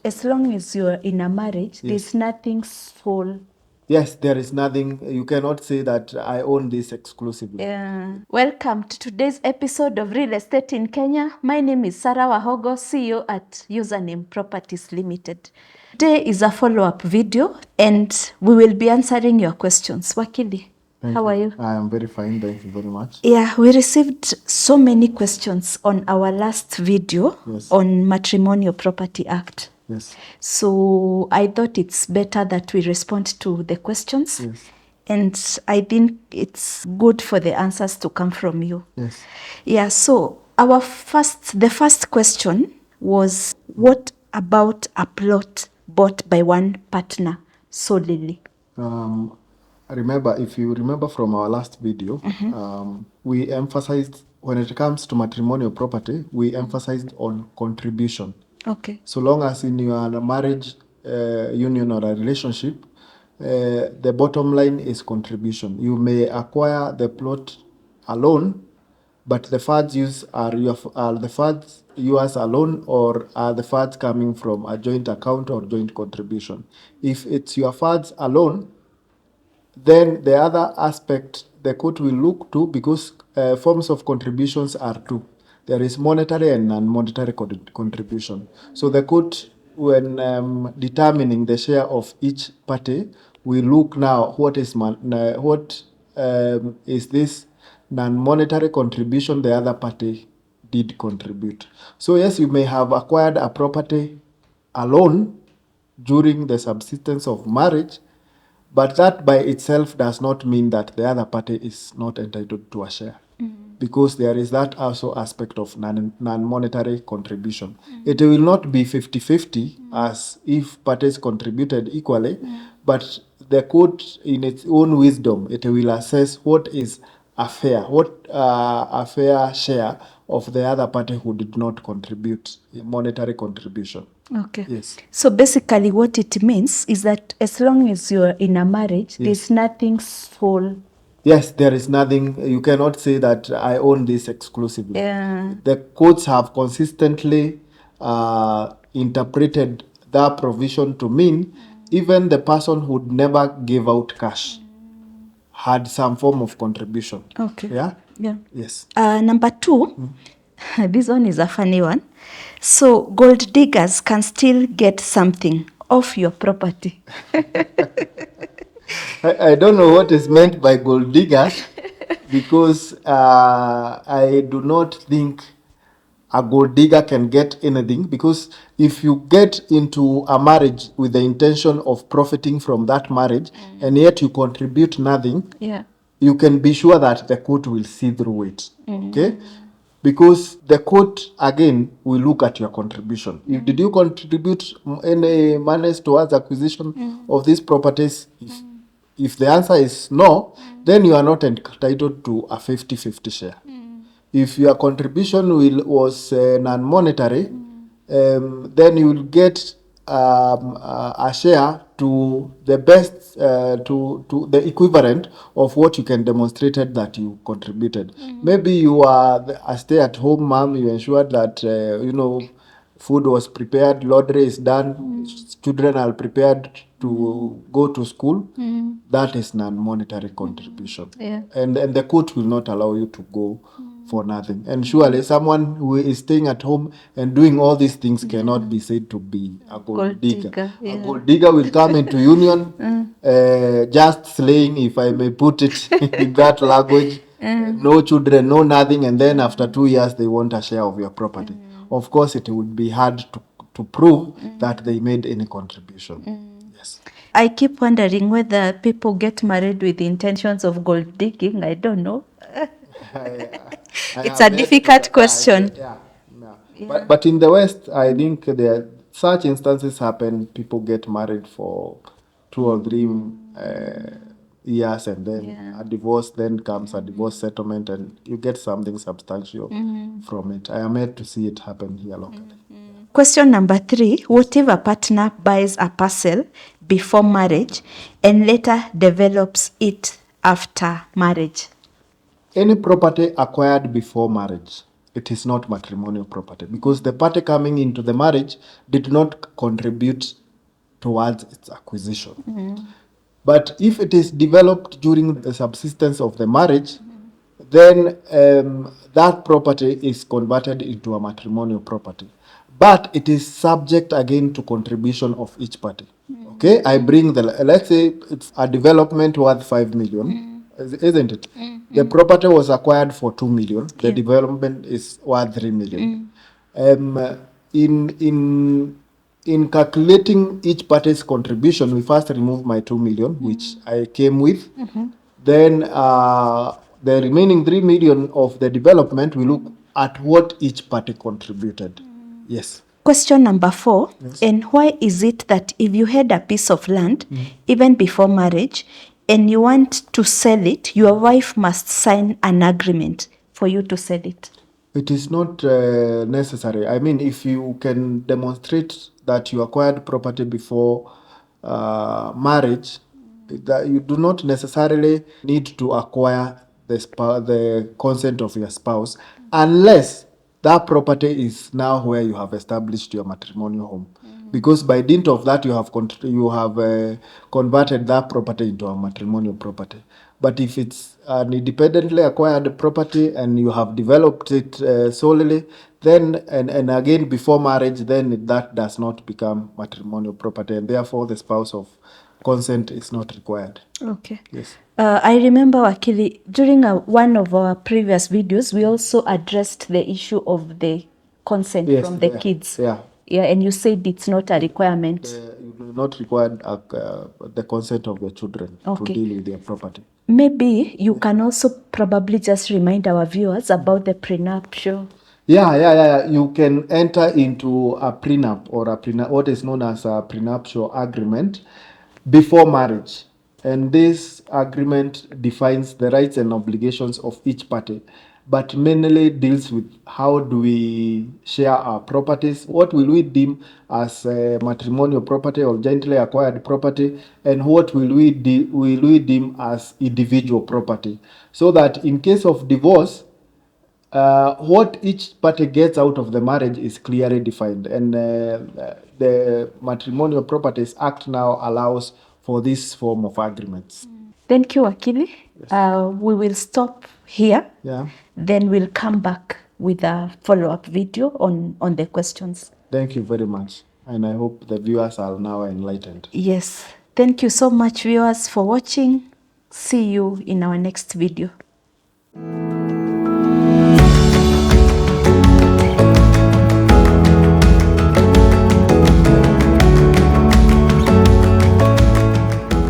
as long as you're in a marriage, there's nothing sole. Yes, there is nothing. You cannot say that I own this exclusively. Welcome to today's episode of Real Estate in Kenya. My name is Sarah Wahogo, CEO at Username Properties Limited. Today is a follow-up video and we will be answering your questions. Wakili, how are you? I am very fine. Thank you very much. Yeah, we received so many questions on our last video on Matrimonial Property Act. Yes. So I thought it's better that we respond to the questions. Yes. And I think it's good for the answers to come from you. Yes. Yeah, so the first question was, what about a plot bought by one partner solely? If you remember from our last video, we emphasized, when it comes to matrimonial property, we emphasized on contribution. Okay. So long as in your marriage union or a relationship, the bottom line is contribution. You may acquire the plot alone, but the funds used are the funds yours alone, or are the funds coming from a joint account or joint contribution? If it's your funds alone, then the other aspect the court will look to, because forms of contributions are two. There is monetary and non-monetary contribution. So the court, when determining the share of each party, we look now what is this non-monetary contribution the other party did contribute. So yes, you may have acquired a property alone during the subsistence of marriage, but that by itself does not mean that the other party is not entitled to a share. Because there is that also aspect of non-monetary contribution. It will not be 50-50 as if parties contributed equally, but the court, in its own wisdom, it will assess what is a fair share of the other party who did not contribute monetary contribution. Okay. Yes. So basically what it means is that as long as you're in a marriage, there's nothing sole. Yes, there is nothing. You cannot say that I own this exclusively. The courts have consistently interpreted that provision to mean even the person who never gave out cash had some form of contribution. Okay. Yeah? Yeah. Yes. Number two, this one is a funny one. So gold diggers can still get something off your property. I don't know what is meant by gold diggers, because I do not think a gold digger can get anything, because if you get into a marriage with the intention of profiting from that marriage, and yet you contribute nothing, you can be sure that the court will see through it. Okay? Because the court, again, will look at your contribution. Did you contribute any monies towards acquisition of these properties? If the answer is no, then you are not entitled to a 50-50 share. If your contribution was non-monetary, then you will get a share to the best, to the equivalent of what you can demonstrate that you contributed. Maybe you are a stay-at-home mom, you ensured that, food was prepared, laundry is done, children are prepared to go to school. That is non-monetary contribution. And the court will not allow you to go for nothing. And surely someone who is staying at home and doing all these things cannot be said to be a gold digger. A gold digger will come into union just slaying, if I may put it in that language, no children, no nothing, and then after 2 years they want a share of your property. Of course, it would be hard to prove that they made any contribution. Yes. I keep wondering whether people get married with the intentions of gold digging. I don't know. It's a difficult question. But in the West, I think such instances happen. People get married for 2 or 3 years, and then a divorce, then comes a divorce settlement, and you get something substantial from it. I am yet to see it happen here locally. Question number 3, what if a partner buys a parcel before marriage and later develops it after marriage? Any property acquired before marriage it is not matrimonial property because the party coming into the marriage did not contribute towards its acquisition. But if it is developed during the subsistence of the marriage, then that property is converted into a matrimonial property. But it is subject again to contribution of each party. Okay, I bring let's say it's a development worth 5 million, isn't it? The property was acquired for 2 million, the development is worth 3 million. In in calculating each party's contribution, we first remove my 2 million, which I came with. Then the remaining 3 million of the development, we look at what each party contributed. Yes. Question number 4. Yes. And why is it that if you had a piece of land, even before marriage, and you want to sell it, your wife must sign an agreement for you to sell it? It is not necessary. I mean, if you can demonstrate that you acquired property before marriage, that you do not necessarily need to acquire the consent of your spouse unless that property is now where you have established your matrimonial home. Because by dint of that, you have converted that property into a matrimonial property. But if it's an independently acquired property and you have developed it solely, then and again before marriage, then that does not become matrimonial property, and therefore the spouse of consent is not required. Okay. Yes. I remember, Wakili, during one of our previous videos, we also addressed the issue of the consent from the kids. Yeah. Yeah, and you said it's not a requirement. You do not require the consent of the children to deal with their property. Maybe you can also probably just remind our viewers about the prenuptial. Yeah. You can enter into a prenup or what is known as a prenuptial agreement before marriage. And this agreement defines the rights and obligations of each party, but mainly deals with how do we share our properties, what will we deem as matrimonial property or jointly acquired property, and what will we deem as individual property, so that in case of divorce, what each party gets out of the marriage is clearly defined, and the Matrimonial Properties Act now allows for this form of agreements. Thank you, Wakili. Yes. We will stop here. Yeah. Then we'll come back with a follow-up video on the questions. Thank you very much. And I hope the viewers are now enlightened. Yes. Thank you so much, viewers, for watching. See you in our next video.